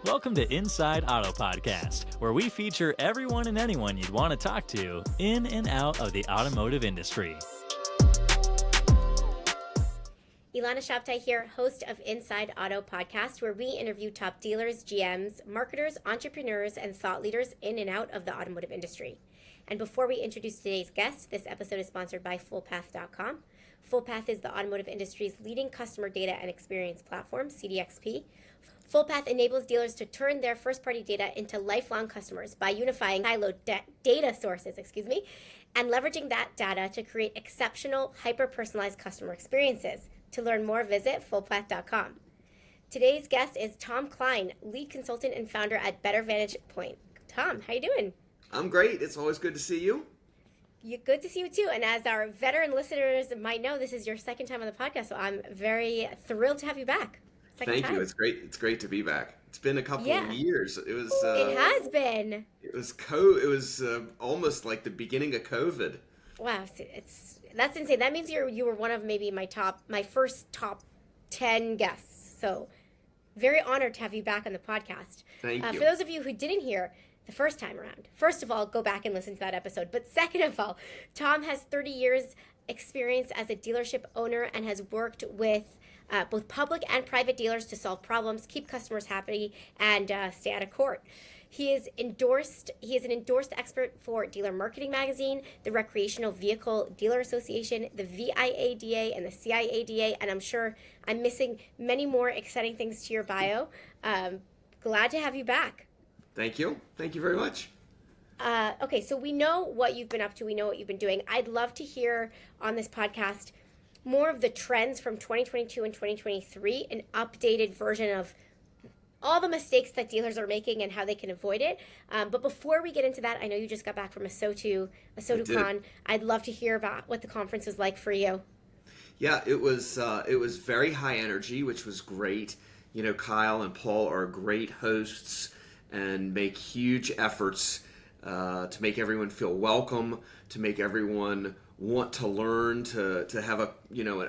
Welcome to Inside Auto Podcast, where we feature everyone and anyone you'd want to talk to in and out of the automotive industry. Ilana Shabtai here, host of Inside Auto Podcast, where we interview top dealers, GMs, marketers, entrepreneurs, and thought leaders in and out of the automotive industry. And before we introduce today's guest, this episode is sponsored by FullPath.com. FullPath is the automotive industry's leading customer data and experience platform, CDXP. FullPath enables dealers to turn their first-party data into lifelong customers by unifying siloed data sources, and leveraging that data to create exceptional, hyper-personalized customer experiences. To learn more, visit FullPath.com. Today's guest is Tom Kline, lead consultant and founder at Better Vantage Point. Tom, how you doing? I'm great. It's always good to see you. Good to see you too. And as our veteran listeners might know, this is your second time on the podcast, so I'm very thrilled to have you back. Thank you. It's great. It's great to be back. It's been a couple of years. It was. It has been. It was almost like the beginning of COVID. Wow, that's insane. That means you were one of maybe my first top 10 guests. So very honored to have you back on the podcast. Thank you. For those of you who didn't hear the first time around, first of all, go back and listen to that episode. But second of all, Tom has 30 years experience as a dealership owner and has worked with both public and private dealers to solve problems, keep customers happy, and stay out of court. He is an endorsed expert for Dealer Marketing Magazine, the Recreational Vehicle Dealer Association, the VIADA, and the CIADA, and I'm sure I'm missing many more exciting things to your bio. Glad to have you back. Thank you. Thank you very much. Okay, so we know what you've been up to. We know what you've been doing. I'd love to hear on this podcast more of the trends from 2022 and 2023, an updated version of all the mistakes that dealers are making and how they can avoid it. But before we get into that, I know you just got back from ASOTUCON. I'd love to hear about what the conference was like for you. Yeah, it was very high energy, which was great. You know, Kyle and Paul are great hosts and make huge efforts to make everyone feel welcome, to make everyone want to learn, to have an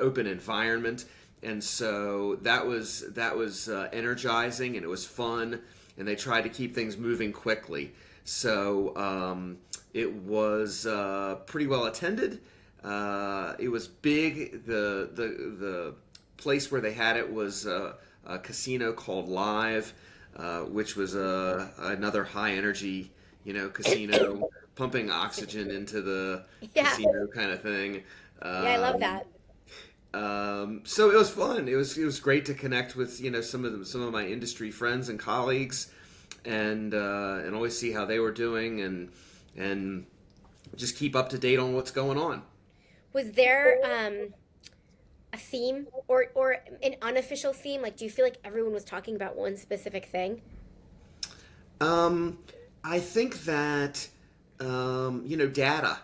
open environment. And so that was energizing, and it was fun, and they tried to keep things moving quickly. So it was pretty well attended. It was big. The place where they had it was a casino called Live, which was another high energy, casino pumping oxygen into the casino kind of thing. I love that. So it was fun. It was great to connect with some of my industry friends and colleagues, and always see how they were doing, and just keep up to date on what's going on. Was there a theme or an unofficial theme? Like, do you feel like everyone was talking about one specific thing? I think that data.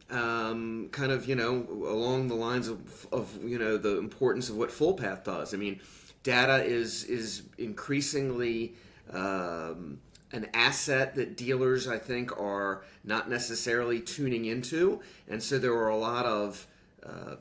Kind of, along the lines of the importance of what FullPath does. I mean, data is increasingly an asset that dealers, I think, are not necessarily tuning into. And so there were a lot of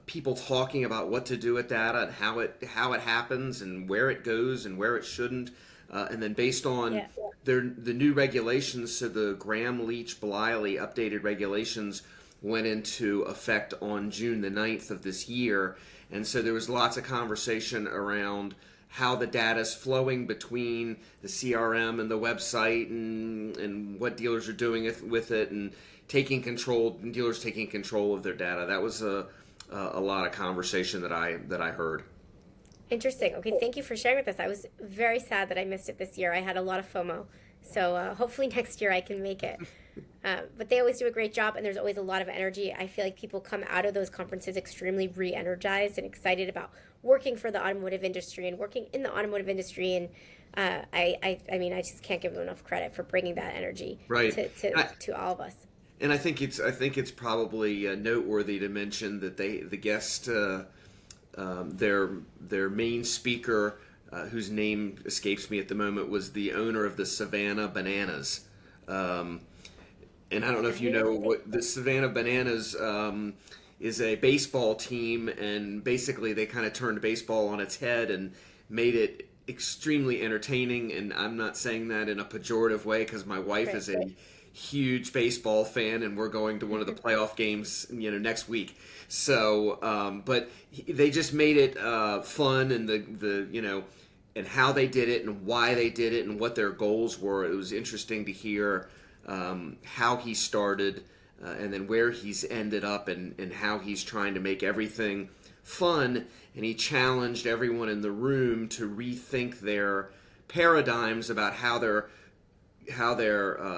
people talking about what to do with data and how it happens and where it goes and where it shouldn't. And then based on the new regulations, so the Graham-Leach-Bliley updated regulations went into effect on June the 9th of this year. And so there was lots of conversation around how the data is flowing between the CRM and the website, and what dealers are doing with it, and dealers taking control of their data. That was a lot of conversation that I heard. Interesting. Okay, thank you for sharing with us. I was very sad that I missed it this year. I had a lot of FOMO. So hopefully next year I can make it. But they always do a great job, and there's always a lot of energy. I feel like people come out of those conferences extremely re-energized and excited about working for the automotive industry and working in the automotive industry. And I mean, I just can't give them enough credit for bringing that energy to all of us. And I think it's probably noteworthy to mention that the guest, their main speaker, whose name escapes me at the moment, was the owner of the Savannah Bananas. And I don't know if you know what the Savannah Bananas is a baseball team, and basically they kind of turned baseball on its head and made it extremely entertaining, and I'm not saying that in a pejorative way because my wife is a huge baseball fan, and we're going to one of the playoff games, next week. So, but they just made it fun, and and how they did it, and why they did it, and what their goals were. It was interesting to hear how he started, and then where he's ended up, and how he's trying to make everything fun. And he challenged everyone in the room to rethink their paradigms about how they're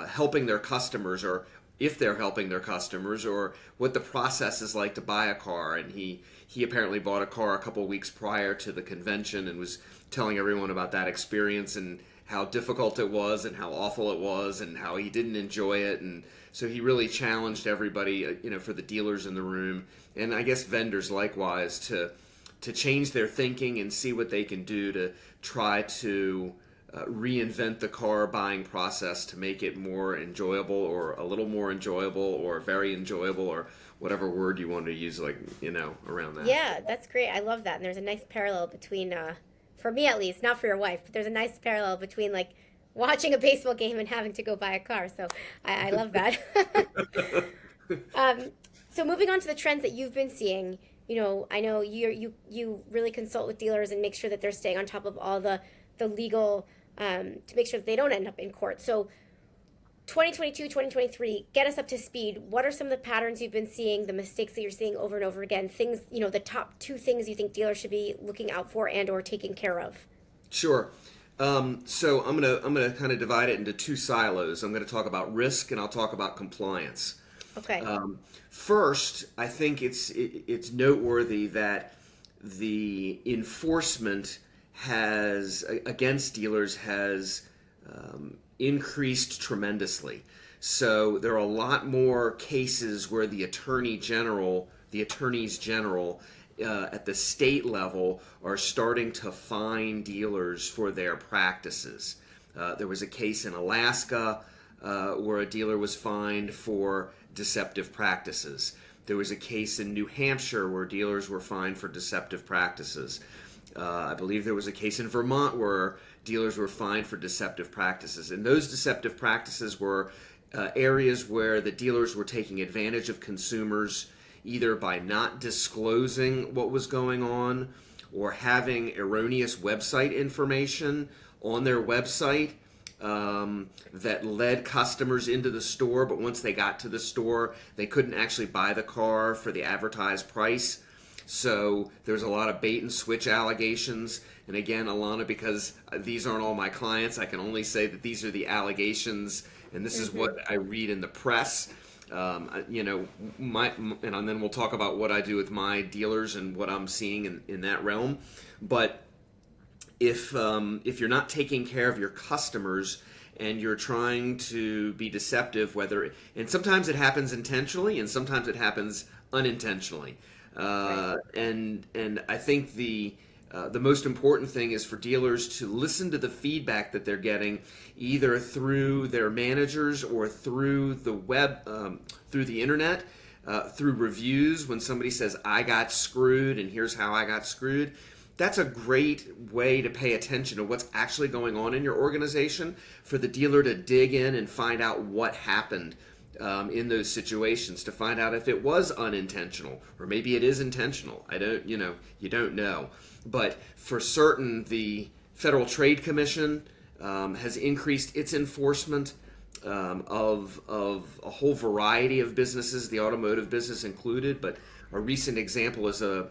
helping their customers, or if they're helping their customers, or what the process is like to buy a car. And he apparently bought a car a couple weeks prior to the convention and was telling everyone about that experience and how difficult it was and how awful it was and how he didn't enjoy it. And so he really challenged everybody, for the dealers in the room, and I guess vendors likewise, to change their thinking and see what they can do to try to reinvent the car buying process to make it more enjoyable, or a little more enjoyable, or very enjoyable, or whatever word you want to use, around that. Yeah, that's great. I love that. And there's a nice parallel between, for me at least, not for your wife, but there's a nice parallel between watching a baseball game and having to go buy a car. So I love that. So moving on to the trends that you've been seeing, I know you really consult with dealers and make sure that they're staying on top of all the legal, to make sure that they don't end up in court. So 2022, 2023, get us up to speed. What are some of the patterns you've been seeing, the mistakes that you're seeing over and over again, things, the top 2 things you think dealers should be looking out for and or taking care of? Sure. So I'm gonna kind of divide it into 2 silos. I'm gonna talk about risk, and I'll talk about compliance. Okay. First, I think it's noteworthy that the enforcement against dealers has increased tremendously. So there are a lot more cases where the attorneys general at the state level are starting to fine dealers for their practices. There was a case in Alaska where a dealer was fined for deceptive practices. There was a case in New Hampshire where dealers were fined for deceptive practices. I believe there was a case in Vermont where dealers were fined for deceptive practices. And those deceptive practices were areas where the dealers were taking advantage of consumers, either by not disclosing what was going on, or having erroneous website information on their website that led customers into the store, but once they got to the store, they couldn't actually buy the car for the advertised price. So there's a lot of bait and switch allegations. And again, Alana, because these aren't all my clients, I can only say that these are the allegations, and this is what I read in the press. And then we'll talk about what I do with my dealers and what I'm seeing in that realm. But if you're not taking care of your customers and you're trying to be deceptive, and sometimes it happens intentionally and sometimes it happens unintentionally. And I think the most important thing is for dealers to listen to the feedback that they're getting, either through their managers or through the web, through the internet, through reviews. When somebody says, I got screwed and here's how I got screwed, that's a great way to pay attention to what's actually going on in your organization, for the dealer to dig in and find out what happened in those situations, to find out if it was unintentional or maybe it is intentional. You don't know. But for certain, the Federal Trade Commission has increased its enforcement of a whole variety of businesses, the automotive business included. But a recent example is a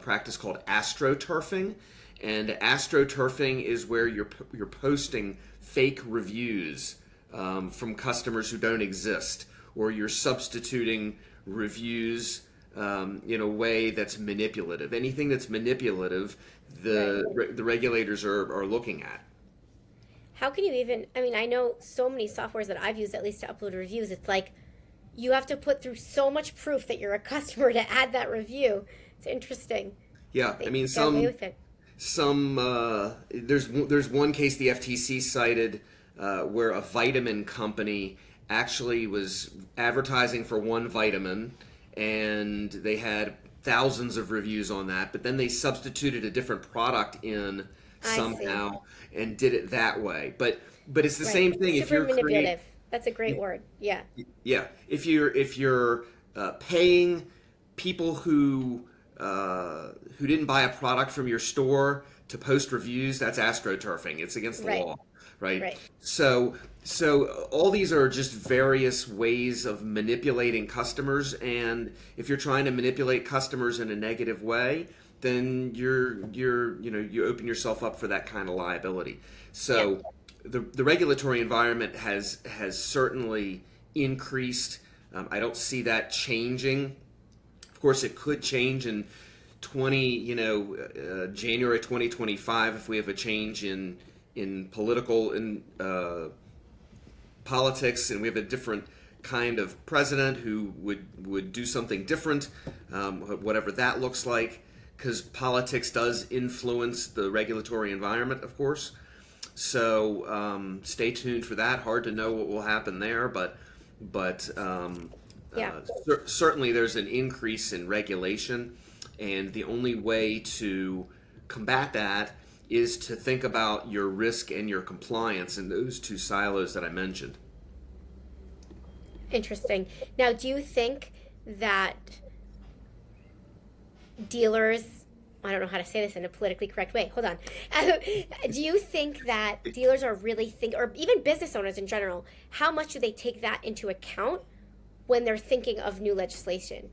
practice called astroturfing. And astroturfing is where you're posting fake reviews from customers who don't exist, or you're substituting reviews in a way that's manipulative. Anything that's manipulative, the regulators are looking at. How can you even, I know so many softwares that I've used, at least to upload reviews, it's like you have to put through so much proof that you're a customer to add that review. It's interesting. Yeah, there's one case the FTC cited where a vitamin company actually was advertising for one vitamin, and they had thousands of reviews on that, but then they substituted a different product in I see. somehow and did it that way. But it's the Right. same thing if Super you're creating. manipulative. That's a great word. Yeah. Yeah, if you're paying people who didn't buy a product from your store to post reviews, that's astroturfing. It's against the Right. law, right? Right. So all these are just various ways of manipulating customers, and if you're trying to manipulate customers in a negative way, then you open yourself up for that kind of liability. Yeah. So the regulatory environment has certainly increased. I don't see that changing. Of course, it could change in January 2025 if we have a change in politics and we have a different kind of president who would do something different, whatever that looks like, because politics does influence the regulatory environment, of course. So stay tuned for that. Hard to know what will happen there, but Yeah. certainly there's an increase in regulation, and the only way to combat that is to think about your risk and your compliance in those two silos that I mentioned. Interesting. Now, do you think that dealers, I don't know how to say this in a politically correct way. Hold on. Do you think that dealers are really or even business owners in general, how much do they take that into account when they're thinking of new legislation?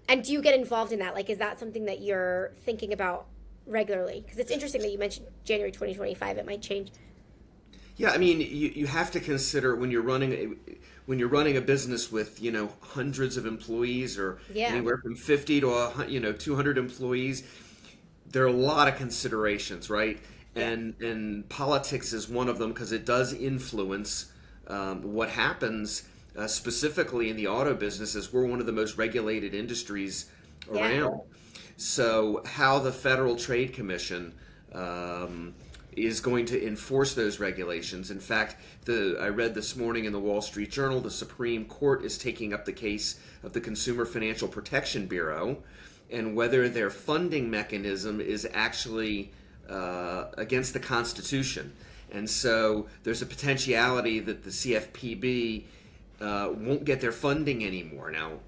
And do you get involved in that? Like, is that something that you're thinking about regularly? Because it's interesting that you mentioned January 2025. It might change. Yeah, I mean, you have to consider when you're running a business with hundreds of employees or anywhere from 50 to 200 employees. There are a lot of considerations, right? And politics is one of them because it does influence what happens specifically in the auto business, as we're one of the most regulated industries around. So how the Federal Trade Commission is going to enforce those regulations. In fact, I read this morning in the Wall Street Journal, the Supreme Court is taking up the case of the Consumer Financial Protection Bureau and whether their funding mechanism is actually against the Constitution. And so there's a potentiality that the CFPB won't get their funding anymore. Now,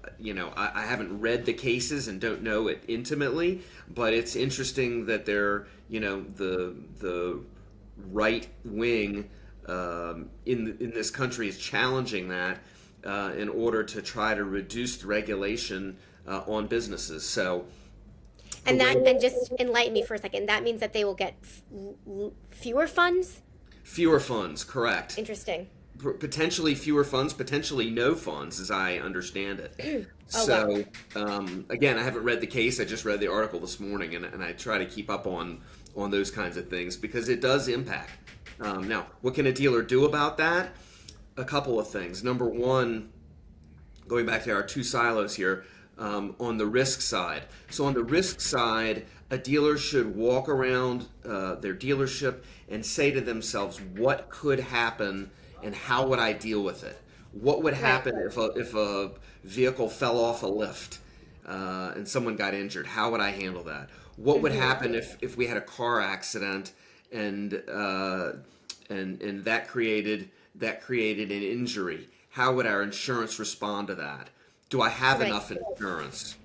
I haven't read the cases and don't know it intimately, but it's interesting that they're, the right wing in this country is challenging that in order to try to reduce the regulation on businesses. So, and just enlighten me for a second. That means that they will get fewer funds. Fewer funds, correct. Interesting. Potentially fewer funds, potentially no funds, as I understand it. Again, I haven't read the case. I just read the article this morning, and I try to keep up on those kinds of things because it does impact. Now, what can a dealer do about that? A couple of things. Number one, going back to our two silos here, on the risk side. So on the risk side, a dealer should walk around their dealership and say to themselves, what could happen and how would I deal with it? What would happen if a vehicle fell off a lift and someone got injured? How would I handle that? What would happen if we had a car accident and that created an injury? How would our insurance respond to that? Do I have enough insurance?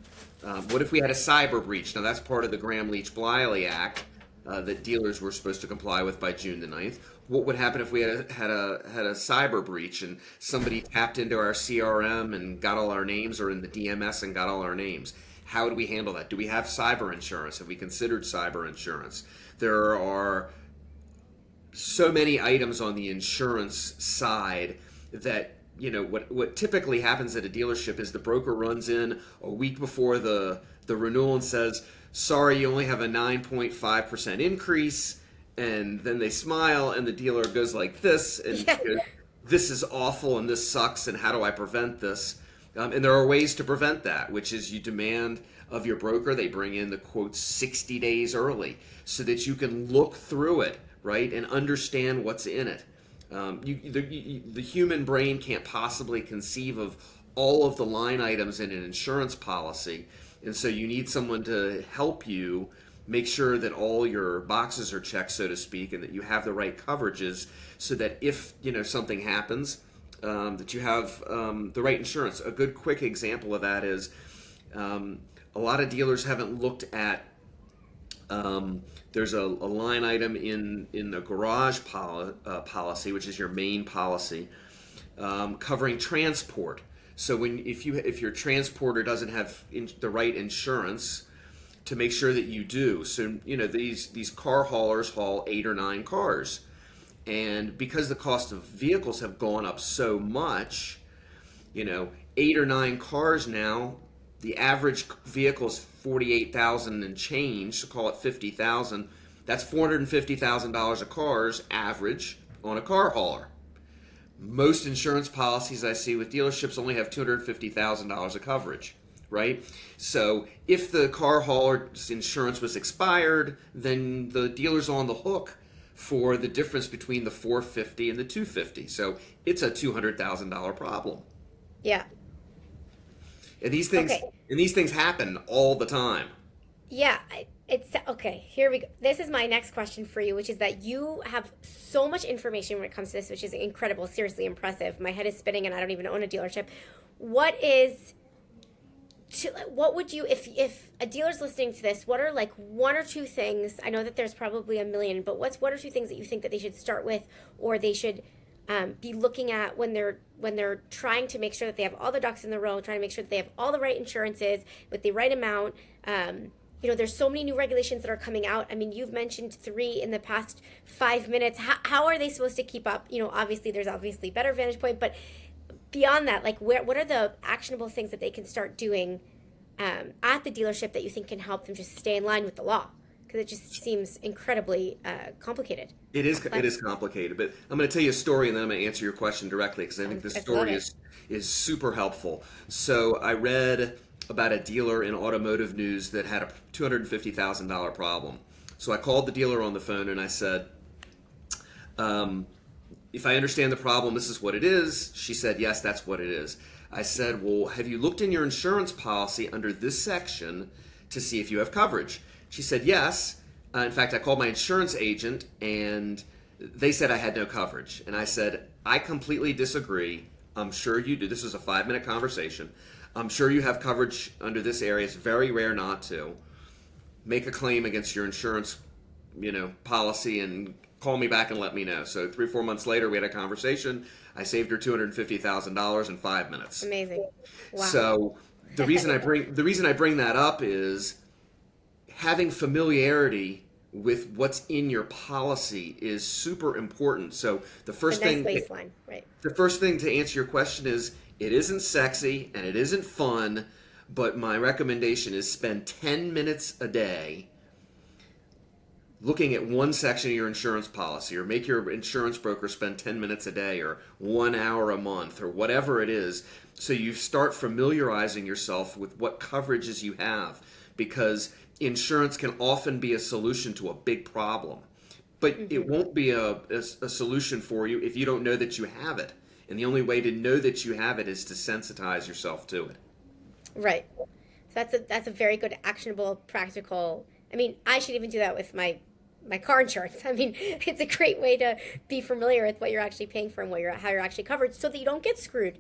What if we had a cyber breach? Now that's part of the Gramm-Leach-Bliley Act that dealers were supposed to comply with by June the 9th. What would happen if we had a cyber breach and somebody tapped into our CRM and got all our names, or in the DMS and got all our names? How would we handle that? Do we have cyber insurance? Have we considered cyber insurance? There are so many items on the insurance side that, what typically happens at a dealership is the broker runs in a week before the renewal and says, sorry, you only have a 9.5% increase. And then they smile and the dealer goes like this and goes, this is awful and this sucks and how do I prevent this? And there are ways to prevent that, which is you demand of your broker they bring in the quote 60 days early so that you can look through it, right, and understand what's in it. The human brain can't possibly conceive of all of the line items in an insurance policy, and so you need someone to help you make sure that all your boxes are checked, so to speak, and that you have the right coverages, so that if something happens, that you have the right insurance. A good quick example of that is a lot of dealers haven't looked at. There's a line item in the garage policy, which is your main policy, covering transport. So if your transporter doesn't have the right insurance, to make sure that you do. So these car haulers haul 8 or 9 cars, and because the cost of vehicles have gone up so much, 8 or 9 cars now, the average vehicle is 48,000 and change, so call it 50,000. That's $450,000 of cars average on a car hauler. Most insurance policies I see with dealerships only have $250,000 of coverage, right? So if the car hauler's insurance was expired, then the dealer's on the hook for the difference between the $450 and the $250. So it's a $200,000 problem. Yeah. And these things happen all the time. Yeah, it's okay. Here we go. This is my next question for you, which is that you have so much information when it comes to this, which is incredible, seriously impressive. My head is spinning, and I don't even own a dealership. What would you, if a dealer's listening to this, what are like 1 or 2 things? I know that there's probably a million, but what's 1 or 2 things that you think that they should start with, or they should be looking at when they're trying to make sure that they have all the ducks in the row, trying to make sure that they have all the right insurances with the right amount. There's so many new regulations that are coming out. I mean, you've mentioned 3 in the past 5 minutes. How are they supposed to keep up? Obviously there's Better Vantage Point, but beyond that, like what are the actionable things that they can start doing at the dealership that you think can help them just stay in line with the law? Because it just seems incredibly complicated. It is complicated, but I'm going to tell you a story, and then I'm going to answer your question directly, because I think this story is super helpful. So I read about a dealer in Automotive News that had a $250,000 problem. So I called the dealer on the phone and I said, if I understand the problem, this is what it is. She said, yes, that's what it is. I said, well, have you looked in your insurance policy under this section to see if you have coverage? She said, yes. In fact, I called my insurance agent and they said I had no coverage. And I said, I completely disagree. I'm sure you do. This was a 5-minute conversation. I'm sure you have coverage under this area. It's very rare not to. Make a claim against your insurance, policy, and call me back and let me know. So 3 or 4 months later, we had a conversation. I saved her $250,000 in 5 minutes. Amazing. Wow. So the reason I bring that up is having familiarity with what's in your policy is super important. So the first thing to answer your question is, it isn't sexy and it isn't fun, but my recommendation is spend 10 minutes a day looking at one section of your insurance policy, or make your insurance broker spend 10 minutes a day or 1 hour a month or whatever it is, so you start familiarizing yourself with what coverages you have, because insurance can often be a solution to a big problem, but it won't be a solution for you if you don't know that you have it. And the only way to know that you have it is to sensitize yourself to it. Right. So that's a very good, actionable, practical. I mean, I should even do that with my car insurance. I mean, it's a great way to be familiar with what you're actually paying for and how you're actually covered, so that you don't get screwed.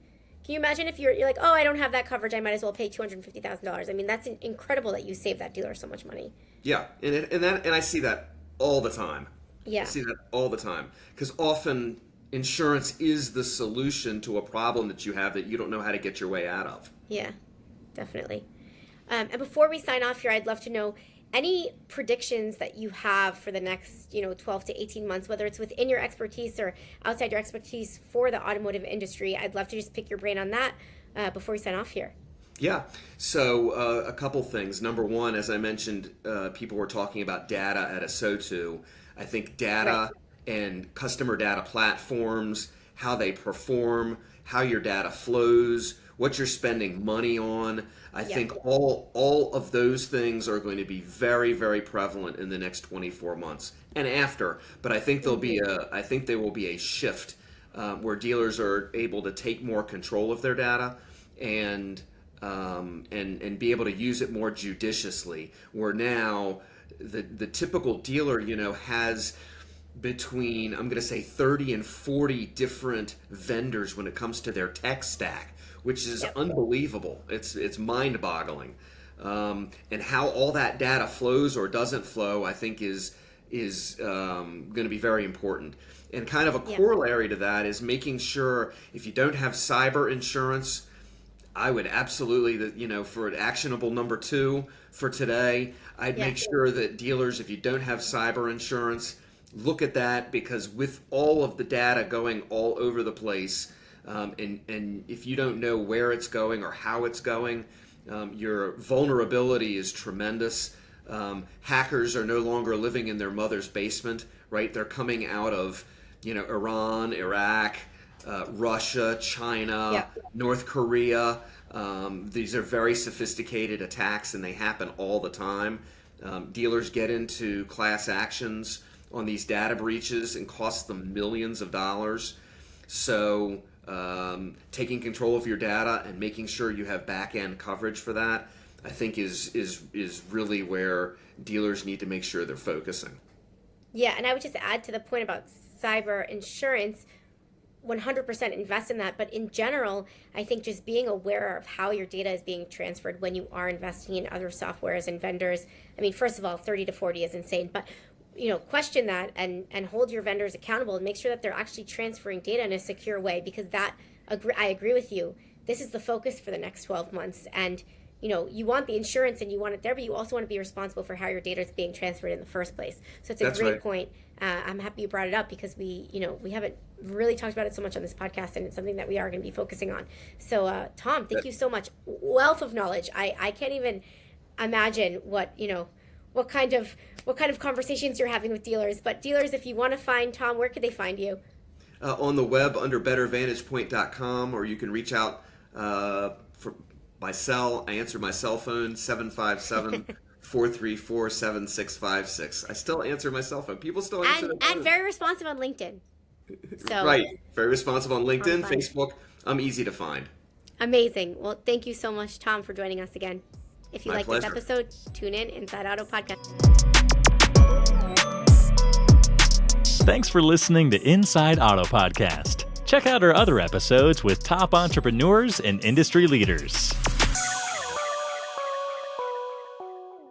Can you imagine if you're like, oh, I don't have that coverage, I might as well pay $250,000. I mean, that's incredible that you save that dealer so much money. Yeah, and I see that all the time. Yeah. I see that all the time, because often insurance is the solution to a problem that you have that you don't know how to get your way out of. Yeah, definitely. And before we sign off here, I'd love to know any predictions that you have for the next 12 to 18 months, whether it's within your expertise or outside your expertise for the automotive industry. I'd love to just pick your brain on that before we sign off here. Yeah. So a couple things. Number one, as I mentioned, people were talking about data at ASOTU. I think data and customer data platforms, how they perform, how your data flows, what you're spending money on. I think all of those things are going to be very, very prevalent in the next 24 months and after. But I think there will be a shift where dealers are able to take more control of their data and be able to use it more judiciously. Where now, the typical dealer, has between, I'm going to say, 30 and 40 different vendors when it comes to their tech stack, which is unbelievable. It's mind-boggling. And how all that data flows or doesn't flow, I think is going to be very important. And kind of a corollary to that is making sure if you don't have cyber insurance, I would absolutely, for an actionable number 2 for today, I'd make sure that dealers, if you don't have cyber insurance, look at that, because with all of the data going all over the place, and if you don't know where it's going or how it's going, your vulnerability is tremendous. Hackers are no longer living in their mother's basement, right? They're coming out of, Iran, Iraq, Russia, China, North Korea. These are very sophisticated attacks, and they happen all the time. Dealers get into class actions on these data breaches and cost them millions of dollars. So taking control of your data and making sure you have back-end coverage for that, I think is really where dealers need to make sure they're focusing. Yeah, and I would just add to the point about cyber insurance, 100% invest in that. But in general, I think just being aware of how your data is being transferred when you are investing in other softwares and vendors. I mean, first of all, 30 to 40 is insane, but question that and hold your vendors accountable and make sure that they're actually transferring data in a secure way, because I agree with you. This is the focus for the next 12 months. And you want the insurance and you want it there, but you also want to be responsible for how your data is being transferred in the first place. So it's a great point. I'm happy you brought it up, because we haven't really talked about it so much on this podcast, and it's something that we are going to be focusing on. So Tom, thank you so much. Wealth of knowledge. I can't even imagine what kind of conversations you're having with dealers. But dealers, if you want to find Tom, where could they find you? On the web under bettervantagepoint.com, or you can reach out for my cell. I answer my cell phone, 757-434-7656. I still answer my cell phone. People still answer their phone. And very responsive on LinkedIn. So, right. Very responsive on LinkedIn, Facebook. I'm easy to find. Amazing. Well, thank you so much, Tom, for joining us again. If you like this episode, tune in Inside Auto Podcast. Thanks for listening to Inside Auto Podcast. Check out our other episodes with top entrepreneurs and industry leaders.